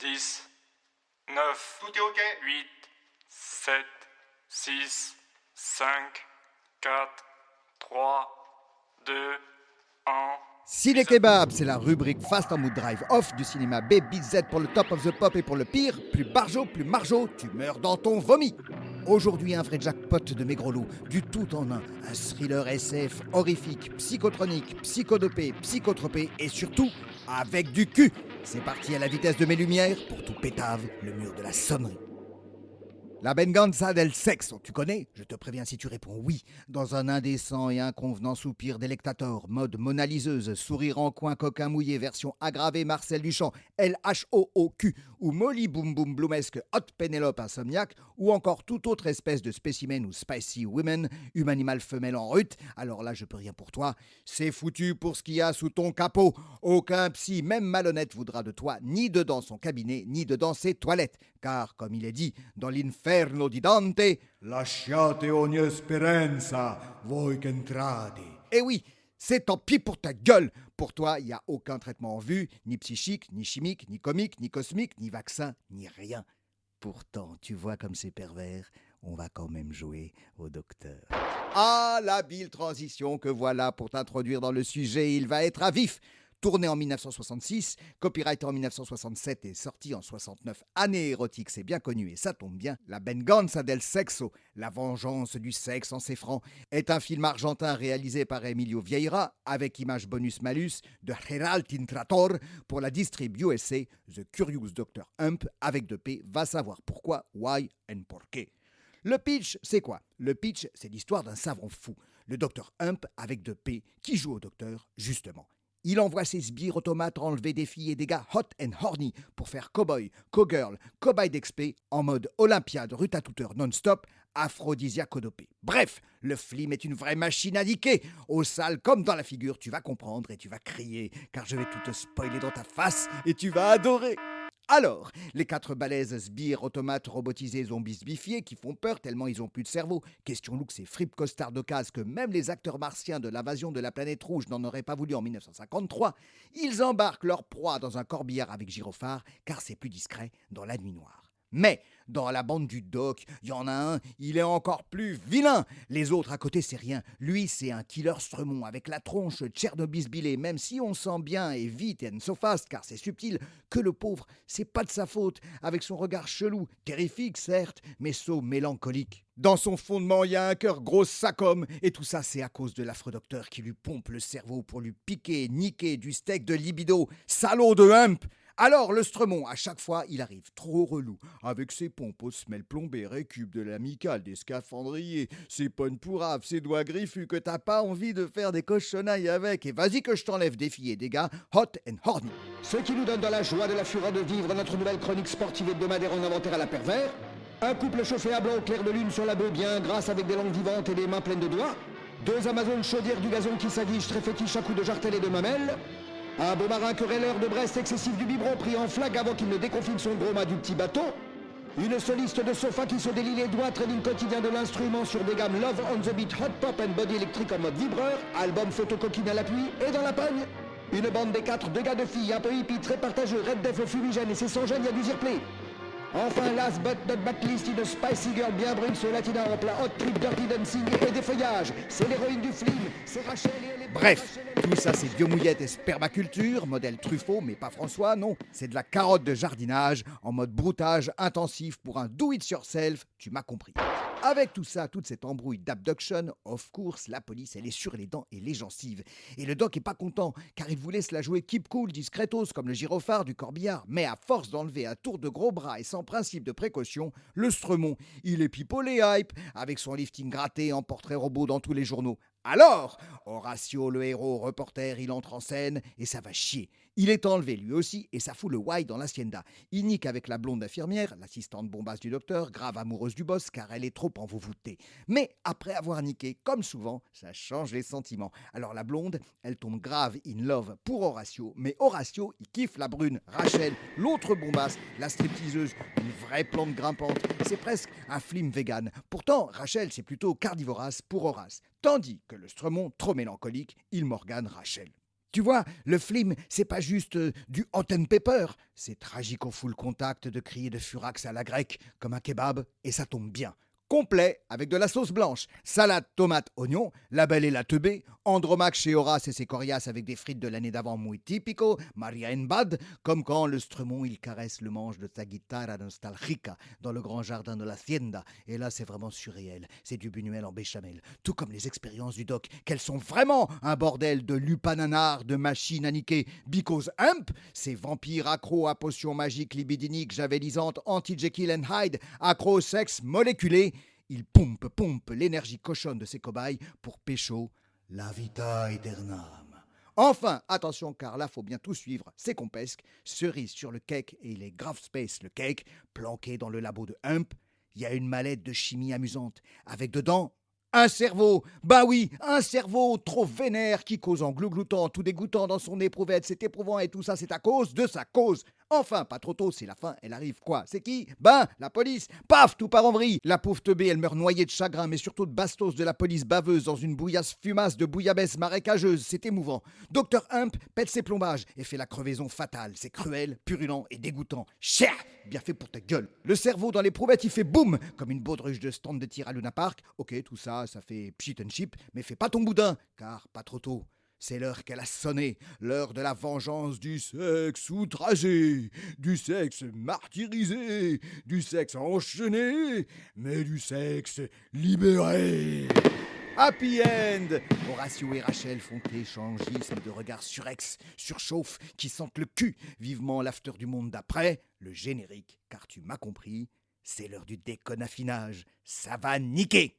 10, 9, Tout est ok? 8, 7, 6, 5, 4, 3, 2, 1. Ciné Kebab, c'est la rubrique Fast en Mood Drive Off du cinéma B, Z pour le top of the pop et pour le pire. Plus barjo, plus marjo, tu meurs dans ton vomi. Aujourd'hui, un vrai jackpot de mes gros loups, du tout en un thriller SF horrifique, psychotronique, psychodopé, psychotropé et surtout avec du cul. C'est parti à la vitesse de mes lumières pour tout pétave le mur de la sonnerie. La venganza del sexo, tu connais? Je te préviens si tu réponds oui. Dans un indécent et inconvenant soupir délectator, mode monaliseuse, sourire en coin coquin mouillé, version aggravée Marcel Duchamp, LHOOQ, ou Molly Boom Boom Bloomesque, Hot Pénélope insomniaque, ou encore toute autre espèce de spécimen ou spicy women, humanimal femelle en rut, alors là je peux rien pour toi. C'est foutu pour ce qu'il y a sous ton capot. Aucun psy, même malhonnête, voudra de toi, ni dedans son cabinet, ni dedans ses toilettes. Car, comme il est dit dans l'Inferno di Dante, Lasciate ogni speranza, voi che entrate. eh oui, c'est tant pis pour ta gueule. Pour toi, il n'y a aucun traitement en vue, ni psychique, ni chimique, ni comique, ni cosmique, ni vaccin, ni rien. Pourtant, tu vois comme c'est pervers, on va quand même jouer au docteur. Ah, l'habile transition que voilà pour t'introduire dans le sujet, il va être à vif. Tourné en 1966, copyright en 1967 et sorti en 69, année érotique, c'est bien connu et ça tombe bien. La venganza del sexo, la vengeance du sexe en ses francs, est un film argentin réalisé par Emilio Vieira avec image bonus-malus de Gerald Tintrator pour la distrib USA The Curious Dr. Hump avec 2P, va savoir pourquoi, why and porqué. Le pitch, c'est quoi? Le pitch, c'est l'histoire d'un savant fou, le Dr. Hump avec 2P, qui joue au docteur, justement. Il envoie ses sbires automates enlever des filles et des gars hot and horny pour faire cowboy, cowgirl, cobaye d'expé en mode Olympiade rutatuteur non-stop, aphrodisiaco-dopé. Bref, le film est une vraie machine à niquer. Au sale comme dans la figure, tu vas comprendre et tu vas crier, car je vais tout te spoiler dans ta face et tu vas adorer. Alors, les 4 balèzes sbires automates robotisés zombies bifiés qui font peur tellement ils ont plus de cerveau. Question look, c'est fripes costards d'occasion que même les acteurs martiens de l'invasion de la planète rouge n'en auraient pas voulu en 1953. Ils embarquent leur proie dans un corbillard avec gyrophare car c'est plus discret dans la nuit noire. Mais dans la bande du doc, il y en a un, il est encore plus vilain. Les autres à côté, c'est rien. Lui, c'est un killer stremon avec la tronche tchernobysbilée, même si on sent bien et vite and so fast, car c'est subtil, que le pauvre, c'est pas de sa faute, avec son regard chelou, terrifique certes, mais saut mélancolique. Dans son fondement, il y a un cœur gros sacom, et tout ça, c'est à cause de l'affreux docteur qui lui pompe le cerveau pour lui piquer, niquer du steak de libido. Salaud de hump! Alors, le stremon, à chaque fois, il arrive trop relou, avec ses pompes aux semelles plombées, récup de l'amicale, des scaphandriers, ses pognes pourraves, ses doigts griffus que t'as pas envie de faire des cochonnailles avec. Et vas-y que je t'enlève des filles et des gars hot and horny. Ce qui nous donne dans la joie de la fureur de vivre notre nouvelle chronique sportive hebdomadaire en inventaire à la pervers. Un couple chauffé à blanc au clair de lune sur la baie bien grasse avec des langues vivantes et des mains pleines de doigts. 2 Amazones chaudières du gazon qui s'aguichent très fétiches à coups de jartel et de mamelles. Un beau marin querelleur de Brest excessif du biberon pris en flag avant qu'il ne déconfine son gros mât du petit bateau. Une soliste de sofa qui se délie les doigts, trading quotidien de l'instrument sur des gammes Love on the Beat, Hot Pop and Body électrique en mode vibreur, album photo coquine à l'appui et dans la pogne. Une bande des 4, 2 gars de filles, un peu hippie, très partageux, Red Def fumigène et c'est sans gêne, il y a du zirplay. Enfin, last but not backlist, une spicy girl bien brune sur latina en plein hot trip, dirty dancing et des feuillages. C'est l'héroïne du film, c'est Rachel et elle est... Bref, tout ça c'est biomouillette et spermaculture, modèle Truffaut, mais pas François, non. C'est de la carotte de jardinage, en mode broutage intensif pour un do it yourself, tu m'as compris. Avec tout ça, toute cette embrouille d'abduction, of course, la police elle est sur les dents et les gencives. Et le doc est pas content, car il voulait se la jouer keep cool, discretos, comme le gyrophare du corbillard. Mais à force d'enlever à tour de gros bras et sans principe de précaution, le stremon, il est pipolé hype, avec son lifting gratté en portrait robot dans tous les journaux. Alors, Horatio, le héros reporter, il entre en scène et ça va chier. Il est enlevé lui aussi et ça fout le why dans l'hacienda. Il nique avec la blonde infirmière, l'assistante bombasse du docteur, grave amoureuse du boss car elle est trop envoûtée. Mais après avoir niqué, comme souvent, ça change les sentiments. Alors la blonde, elle tombe grave in love pour Horatio, mais Horatio, il kiffe la brune, Rachel, l'autre bombasse, la stripteaseuse, une vraie plante grimpante. C'est presque un film vegan. Pourtant, Rachel, c'est plutôt cardivorace pour Horace. Tandis que le stremon, trop mélancolique, il morgane Rachel. Tu vois, le film, c'est pas juste du hot and pepper. C'est tragique au full contact de crier de furax à la grecque, comme un kebab, et ça tombe bien. Complet, avec de la sauce blanche, salade, tomate, oignon, la belle et la teubée, Andromaque chez Horace et ses coriaces avec des frites de l'année d'avant muy typico, Maria en bad, comme quand le Stremont il caresse le manche de sa guitare nostalgica dans le grand jardin de l'Hacienda. Et là, c'est vraiment surréel. C'est du Buñuel en béchamel. Tout comme les expériences du doc, qu'elles sont vraiment un bordel de lupananard, de machines à niquer, because hump, ces vampires accros à potions magiques libidiniques, javelisantes, anti-Jekyll and Hyde, accros au sexe moléculé. Il pompe l'énergie cochonne de ses cobayes pour pécho la vita aeternam. Enfin, attention, car là, faut bien tout suivre. C'est compesque, cerise sur le cake et il est grave space le cake, planqué dans le labo de Hump. Il y a une mallette de chimie amusante, avec dedans un cerveau. Bah oui, un cerveau trop vénère qui cause en glougloutant, tout dégoûtant dans son éprouvette. C'est éprouvant et tout ça, c'est à cause de sa cause. Enfin, pas trop tôt, c'est la fin, elle arrive quoi? C'est qui? Ben, la police. Paf, tout part en vrille. La pauvre teubée, elle meurt noyée de chagrin, mais surtout de bastos de la police baveuse dans une bouillasse fumasse de bouillabaisse marécageuse. C'est émouvant. Docteur Hump pète ses plombages et fait la crevaison fatale. C'est cruel, purulent et dégoûtant. Cher! Bien fait pour ta gueule. Le cerveau dans l'éprouvette, il fait boum, comme une baudruche de stand de tir à Luna Park. Ok, tout ça, ça fait pchit and chip, mais fais pas ton boudin, car pas trop tôt. C'est l'heure qu'elle a sonné, l'heure de la vengeance du sexe outragé, du sexe martyrisé, du sexe enchaîné, mais du sexe libéré. Happy End! Horatio et Rachel font échangisme de regards surex, surchauffe, qui sentent le cul. Vivement l'after du monde d'après, le générique, car tu m'as compris, c'est l'heure du déconnaffinage. Ça va niquer!